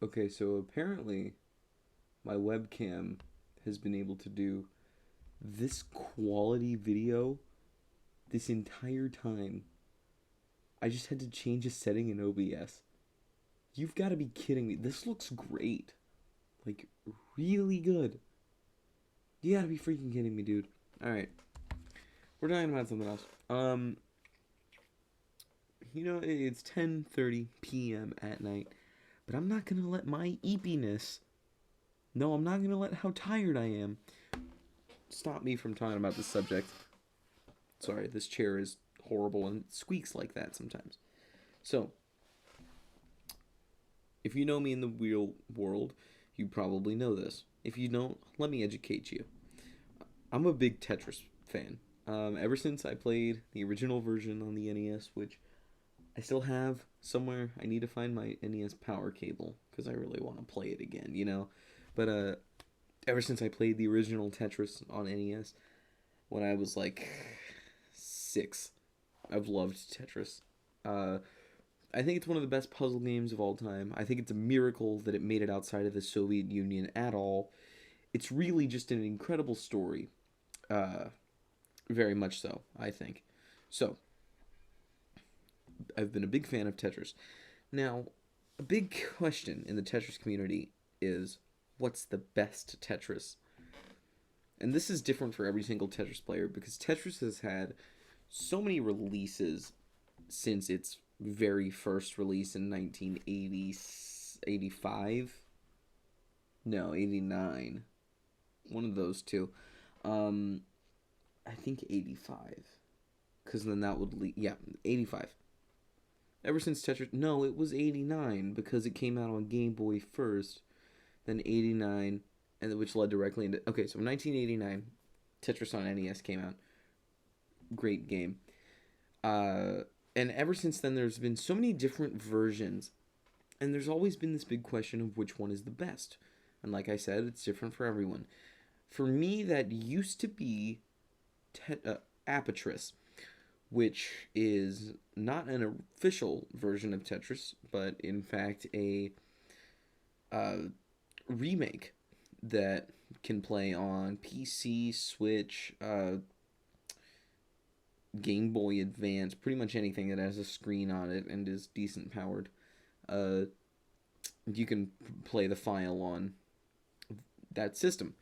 Okay, so apparently my webcam has been able to do this quality video this entire time. I just had to change a setting in OBS. You've got to be kidding me. This looks great. Like, really good. You gotta be freaking kidding me, dude. Alright, we're talking about something else. It's 10:30 p.m. at night, but I'm not gonna let my eepiness. No, I'm not gonna let how tired I am stop me from talking about this subject. Sorry, this chair is horrible and it squeaks like that sometimes. So, if you know me in the real world, you probably know this. If you don't, let me educate you. I'm a big Tetris fan. Ever since I played the original version on the NES, which I still have somewhere. I need to find my NES power cable because I really want to play it again. But ever since I played the original Tetris on NES when I was like 6, I've loved Tetris. Uh, I think it's one of the best puzzle games of all time. I think it's a miracle that it made it outside of the Soviet Union at all. It's really just an incredible story. Uh, Very much so, I think. So, I've been a big fan of Tetris. Now, a big question in the Tetris community is what's the best Tetris? And this is different for every single Tetris player because Tetris has had so many releases since its very first release in 1980, 85. No, 89. One of those two. Um, I think 85. Because then that would lead. Yeah, 85. Ever since Tetris. No, it was 89 because it came out on Game Boy first, then 89, and which led directly into. Okay, so 1989, Tetris on NES came out. Great game. And ever since then, there's been so many different versions, and there's always been this big question of which one is the best. And like I said, it's different for everyone. For me, that used to be Apatris, which is not an official version of Tetris, but in fact a uh, remake that can play on PC, Switch, Game Boy Advance, pretty much anything that has a screen on it and is decent powered. Uh, you can play the file on that system.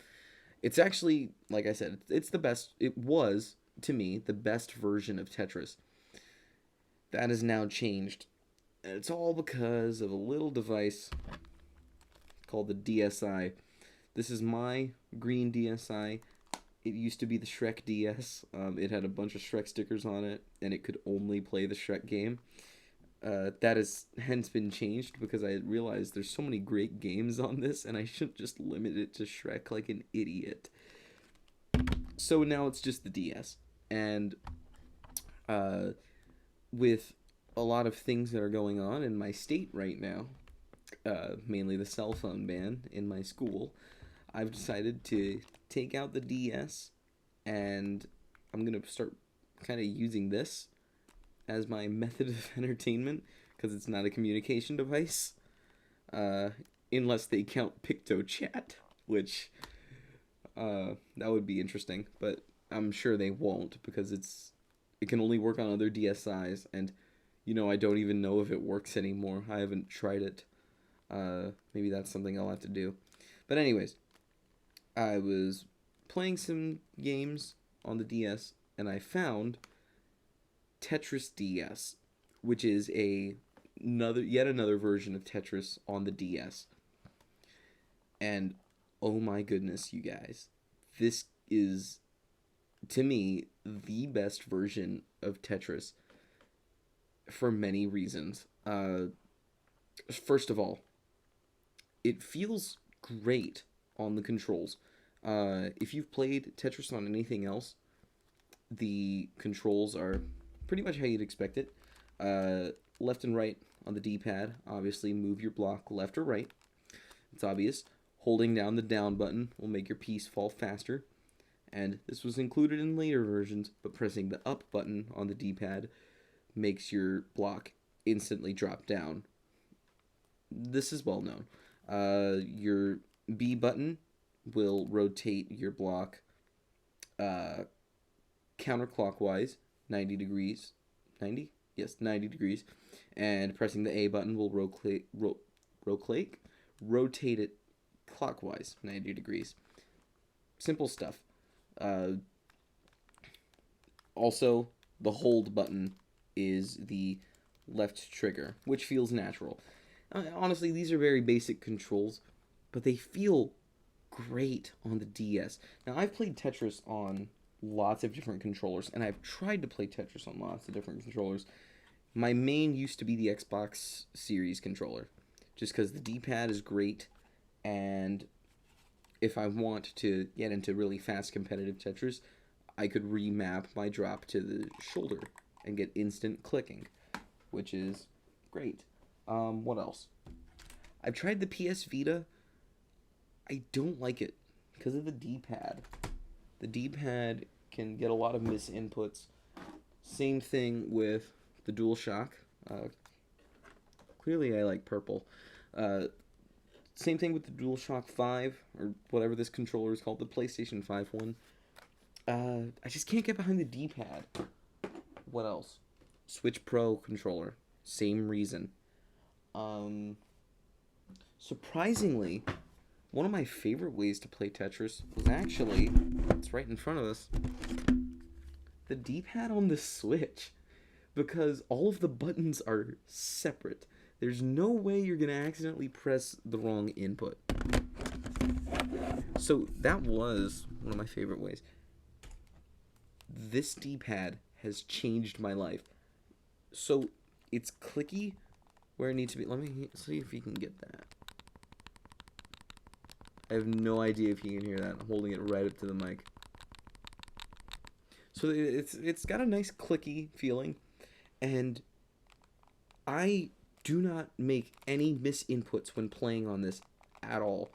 It's actually, like I said, it's the best. It was, to me, the best version of Tetris. That has now changed. And it's all because of a little device called the DSi. This is my green DSi. It used to be the Shrek DS. It had a bunch of Shrek stickers on it, and it could only play the Shrek game. That has hence been changed because I realized there's so many great games on this, and I shouldn't just limit it to Shrek like an idiot. So now it's just the DS, and uh, with a lot of things that are going on in my state right now, mainly the cell phone ban in my school, I've decided to take out the DS, and I'm gonna start kind of using this as my method of entertainment because it's not a communication device, uh, unless they count PictoChat, which that would be interesting, but I'm sure they won't because it can only work on other DSIs, and I don't even know if it works anymore. I haven't tried it. Maybe that's something I'll have to do. But anyways, I was playing some games on the DS, and I found Tetris DS, which is yet another version of Tetris on the DS. And oh my goodness, you guys, this is to me the best version of Tetris for many reasons. First of all, it feels great on the controls. If you've played Tetris on anything else, the controls are pretty much how you'd expect it. Left and right on the D-pad, obviously move your block left or right. It's obvious. Holding down the down button will make your piece fall faster. And this was included in later versions, but pressing the up button on the D-pad makes your block instantly drop down. This is well known. Your B button will rotate your block uh, counterclockwise 90 degrees. 90? Yes, 90 degrees. And pressing the A button will rotate it clockwise 90 degrees. Simple stuff. Uh, Also, the hold button is the left trigger, which feels natural. Honestly, these are very basic controls, but they feel great on the DS. Now, I've played Tetris on lots of different controllers, and I've tried to play Tetris on lots of different controllers. My main used to be the Xbox Series controller, just because the D-pad is great, and if I want to get into really fast competitive Tetris, I could remap my drop to the shoulder and get instant clicking, which is great. What else? I've tried the PS Vita. I don't like it because of the D-pad. The D-pad can get a lot of misinputs. Same thing with the DualShock. Clearly, I like purple. Uh, Same thing with the DualShock 5, or whatever this controller is called, the PlayStation 5 one. I just can't get behind the D-pad. What else? Switch Pro controller. Same reason. Surprisingly, one of my favorite ways to play Tetris was actually, it's right in front of us, the D-pad on the Switch. Because all of the buttons are separate. There's no way you're going to accidentally press the wrong input. So that was one of my favorite ways. This D-pad has changed my life. So it's clicky where it needs to be. Let me see if you can get that. I have no idea if you can hear that. I'm holding it right up to the mic. So it's got a nice clicky feeling, and I do not make any misinputs when playing on this at all.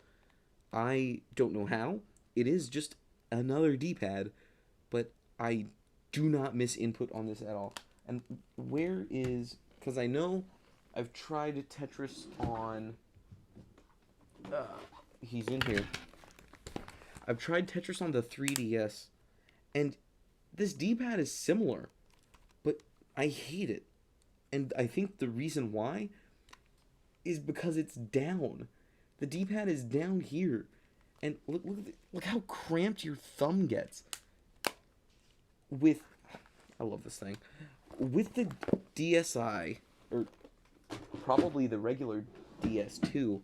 I don't know how. It is just another D-pad, but I do not miss input on this at all. And where is... Because I know I've tried Tetris on... he's in here. I've tried Tetris on the 3DS, and this D-pad is similar, but I hate it. And I think the reason why is because it's down. The D-pad is down here. And look how cramped your thumb gets. I love this thing. With the DSi, or probably the regular DS2,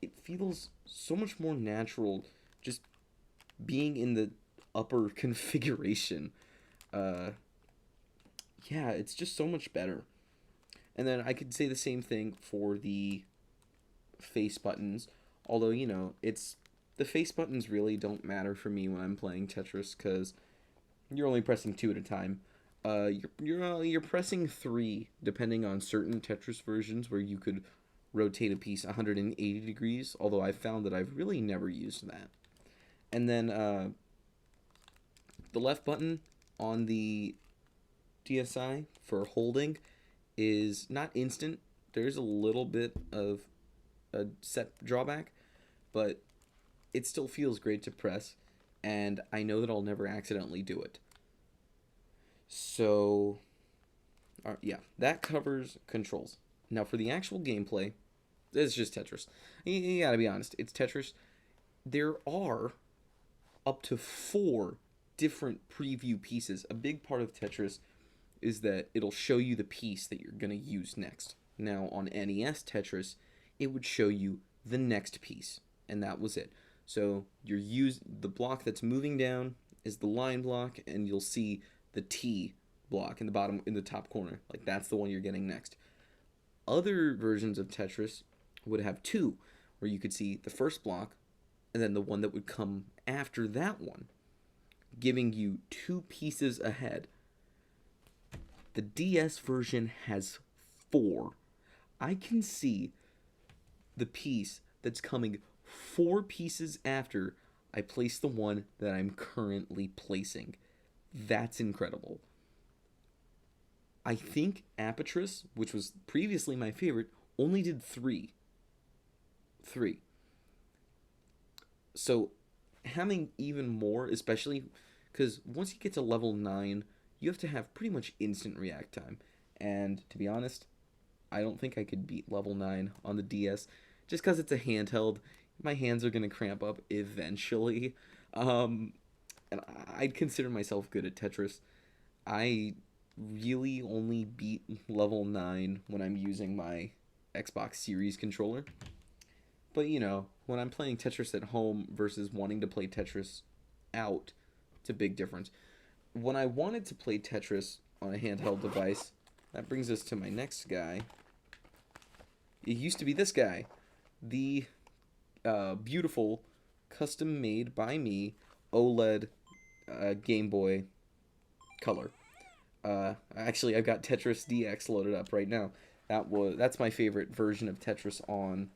it feels so much more natural just being in the upper configuration. Yeah, it's just so much better. And then I could say the same thing for the face buttons. Although, the face buttons really don't matter for me when I'm playing Tetris, because you're only pressing 2 at a time. You're pressing 3 depending on certain Tetris versions where you could rotate a piece 180 degrees. Although I've found that I've really never used that. And then the left button on the DSi for holding is not instant. There's a little bit of a set drawback, but it still feels great to press, and I know that I'll never accidentally do it. So, yeah, that covers controls. Now, for the actual gameplay, it's just Tetris. You gotta be honest, it's Tetris. There are up to 4 different preview pieces. A big part of Tetris is that it'll show you the piece that you're going to use next. Now, on NES Tetris, it would show you the next piece, and that was it. So the block that's moving down is the line block, and you'll see the T block in the top corner. Like, that's the one you're getting next. Other versions of Tetris would have 2, where you could see the first block, and then the one that would come after that one, giving you 2 pieces ahead. The DS version has 4. I can see the piece that's coming 4 pieces after I place the one that I'm currently placing. That's incredible. I think Apatris, which was previously my favorite, only did 3. 3. So having even more, especially because once you get to level 9, you have to have pretty much instant react time. And to be honest, I don't think I could beat level 9 on the DS just because it's a handheld. My hands are going to cramp up eventually. Um, and I'd consider myself good at Tetris. I really only beat level 9 when I'm using my Xbox Series controller. But when I'm playing Tetris at home versus wanting to play Tetris out, it's a big difference. When I wanted to play Tetris on a handheld device, that brings us to my next guy. It used to be this guy, the beautiful, custom made by me OLED Game Boy Color. Actually, I've got Tetris DX loaded up right now. That's my favorite version of Tetris on.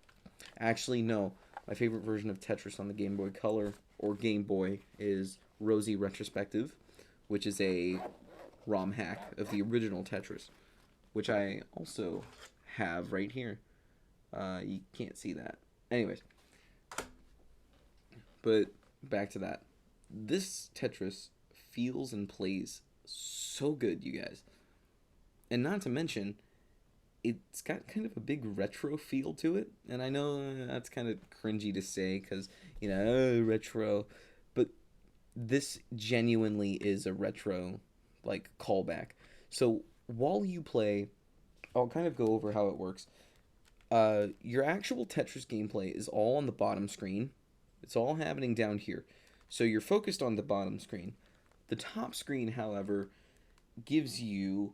Actually, no, my favorite version of Tetris on the Game Boy Color or Game Boy is Rosy Retrospective, which is a ROM hack of the original Tetris, which I also have right here. You can't see that. Anyways, but back to that. This Tetris feels and plays so good, you guys. And not to mention, it's got kind of a big retro feel to it. And I know that's kind of cringy to say because, retro. But this genuinely is a retro, like, callback. So while you play, I'll kind of go over how it works. Your actual Tetris gameplay is all on the bottom screen. It's all happening down here. So you're focused on the bottom screen. The top screen, however, gives you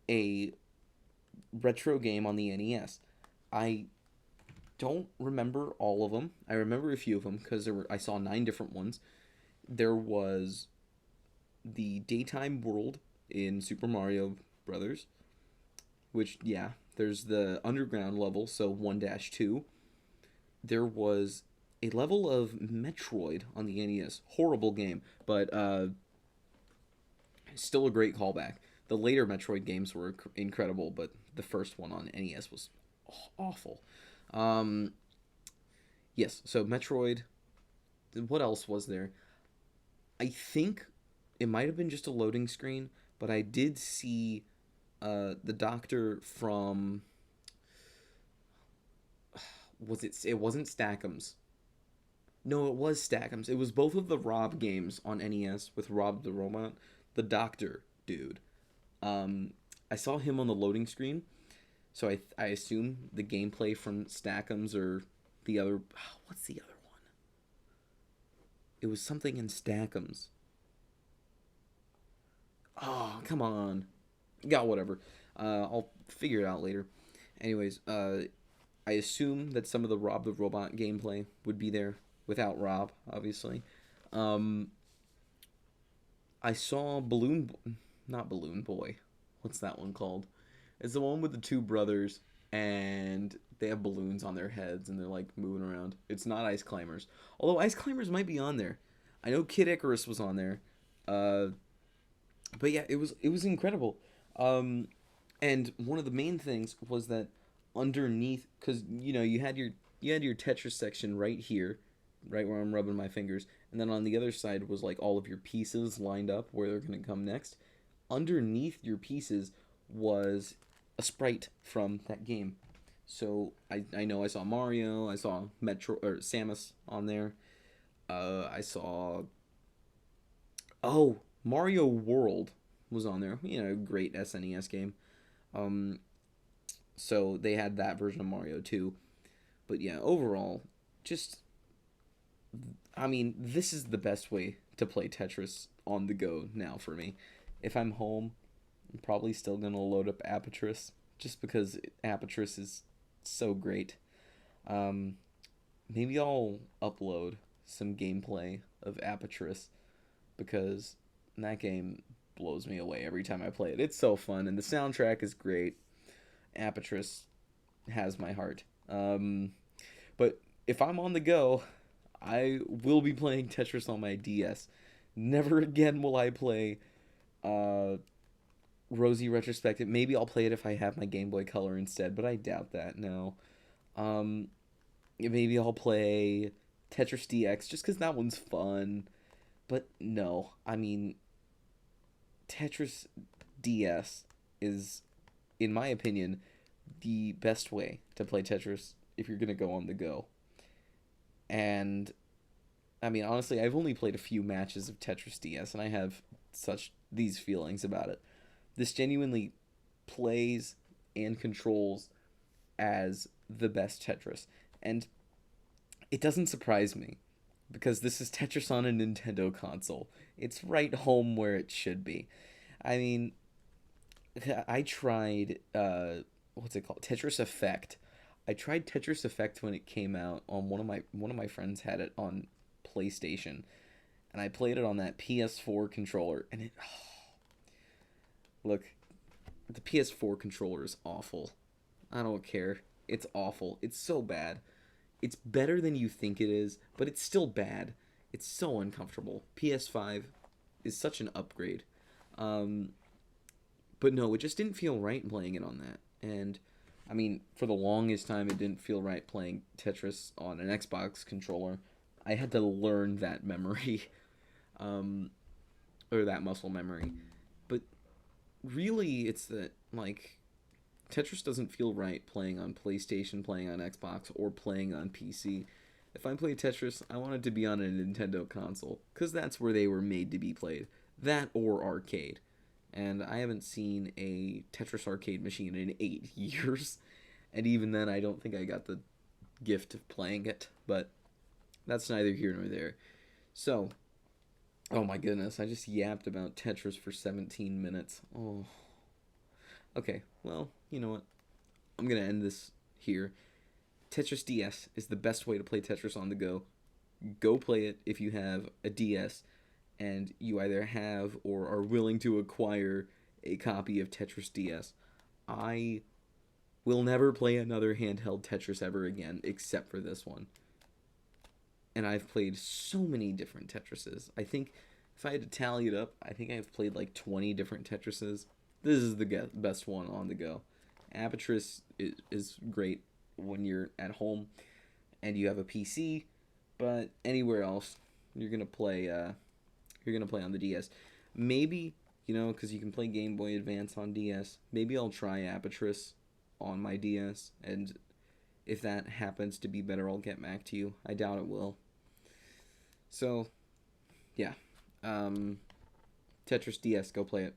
a retro game on the NES. I don't remember all of them. I remember a few of them because I saw 9 different ones. There was the Daytime World in Super Mario Brothers, which, yeah, there's the underground level, so 1-2. There was a level of Metroid on the NES. Horrible game, but still a great callback. The later Metroid games were incredible, but the first one on NES was awful. Yes, so Metroid. What else was there? I think it might have been just a loading screen, but I did see the doctor from... It wasn't Stack'ems. No, it was Stack'ems. It was both of the Rob games on NES with Rob the Robot. The doctor dude. I saw him on the loading screen, so I assume the gameplay from Stack'ems or the other... What's the other one? It was something in Stack'ems. Oh, come on. Yeah, whatever. I'll figure it out later. Anyways, I assume that some of the Rob the Robot gameplay would be there without Rob, obviously. I saw not Balloon Boy. What's that one called? It's the one with the 2 brothers and they have balloons on their heads and they're like moving around. It's not Ice Climbers. Although Ice Climbers might be on there. I know Kid Icarus was on there. But yeah, it was incredible. And one of the main things was that underneath, because you had your Tetris section right here, right where I'm rubbing my fingers, and then on the other side was like all of your pieces lined up where they're gonna come next. Underneath your pieces was a sprite from that game. So I know I saw Mario, I saw Metro or Samus on there. I saw Mario World was on there. Great SNES game. So they had that version of Mario too. But yeah, overall, this is the best way to play Tetris on the go now for me. If I'm home, I'm probably still going to load up Apatris just because Apatris is so great. Maybe I'll upload some gameplay of Apatris because that game blows me away every time I play it. It's so fun and the soundtrack is great. Apatris has my heart. But if I'm on the go, I will be playing Tetris on my DS. Never again will I play Rosy Retrospective. Maybe I'll play it if I have my Game Boy Color instead, but I doubt that, no. maybe I'll play Tetris DX just because that one's fun. But no, I mean, Tetris DS is, in my opinion, the best way to play Tetris if you're gonna go on the go. And I mean, honestly, I've only played a few matches of Tetris DS, and I have such these feelings about it. This genuinely plays and controls as the best Tetris, and it doesn't surprise me because this is Tetris on a Nintendo console. It's right home where it should be. I mean, I tried what's it called? Tetris Effect. I tried Tetris Effect when it came out on one of my friends had it on PlayStation, and I played it on that PS4 controller, and it look, the PS4 controller is awful. I don't care. It's awful. It's so bad. It's better than you think it is, but it's still bad. It's so uncomfortable. PS5 is such an upgrade. Um, but no, it just didn't feel right playing it on that. And I mean, for the longest time, it didn't feel right playing Tetris on an Xbox controller. I had to learn that memory, um, or that muscle memory. But really, it's that like Tetris doesn't feel right playing on PlayStation, playing on Xbox, or playing on PC. If I play Tetris, I want it to be on a Nintendo console, because that's where they were made to be played. That or arcade. And I haven't seen a Tetris arcade machine in 8 years. And even then, I don't think I got the gift of playing it. But that's neither here nor there. So, oh my goodness, I just yapped about Tetris for 17 minutes. Oh. Okay, well, you know what? I'm going to end this here. Tetris DS is the best way to play Tetris on the go. Go play it if you have a DS and you either have or are willing to acquire a copy of Tetris DS. I will never play another handheld Tetris ever again except for this one. And I've played so many different Tetrises. I think if I had to tally it up, I think I've played like 20 different Tetrises. This is the best one on the go. Apertris is great when you're at home and you have a PC, but anywhere else you're gonna play. You're gonna play on the DS. Maybe because you can play Game Boy Advance on DS. Maybe I'll try Apertris on my DS, and if that happens to be better, I'll get back to you. I doubt it will. So, yeah. Tetris DS, go play it.